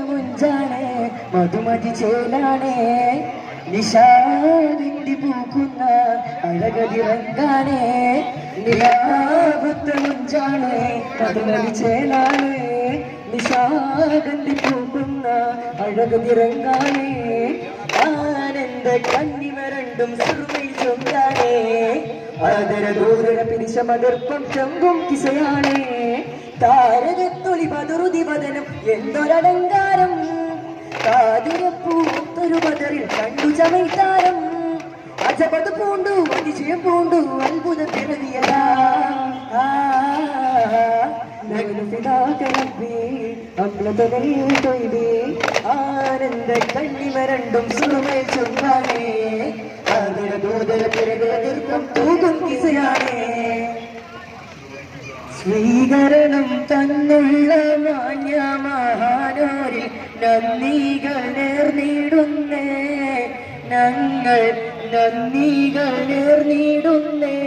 മുഞ്ചാണേ മധുമതി ചേലാണേ നിശാവിന്തി പൂക്കുന്ന അഴകതിറങ്കാണേ നിലാവത്ത മുഞ്ചാണേ മധുമതി ചേലാണേ നിശാഗന്ധി പൂക്കുന്ന അഴകതിറങ്കാണേ ആനന്ദ കണ്ണിവരണ്ടും സുറുമൈ ചൊങ്കാണേ ആദര ദൂര പിരിശ മകർപ്പം ചങ്കും കിസയാണേ താരകത്തൊളി പതുറുതി വദനം എന്തൊരലങ്കാരം കാതിരപ്പൂത്തൊരു ബദറിൽ കണ്ടു ചമൈത്താരം അജപത് പൂണ്ടു അതിശയം പൂണ്ടു അത്ഭുത പിറവിയതാ ആനന്ദ കണ്ണിമരണ്ടും സുറുമേ ചൊന്നാനേ ആദര ദൂതര പിറകീർക്കം തൂകും കിസയാണേ സ്വീകരണം തന്നുള്ള മാന്യ മഹാനോരിൽ നന്ദികൾ നേർന്നിടുന്നേ ഞങ്ങൾ നന്ദികൾ നേർന്നിടുന്നേ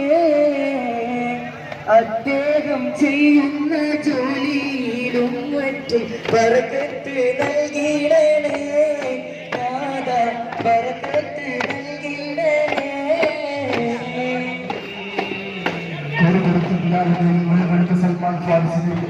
അദ്ദേഹം ചെയ്യുന്ന ജോലിയിലും മറ്റും ബർക്കത്ത് നൽകിയിടണേ നാഥ ബർക്കത്ത് നൽകിയിടണേ സൽമാൻ ഫാരിസിനെ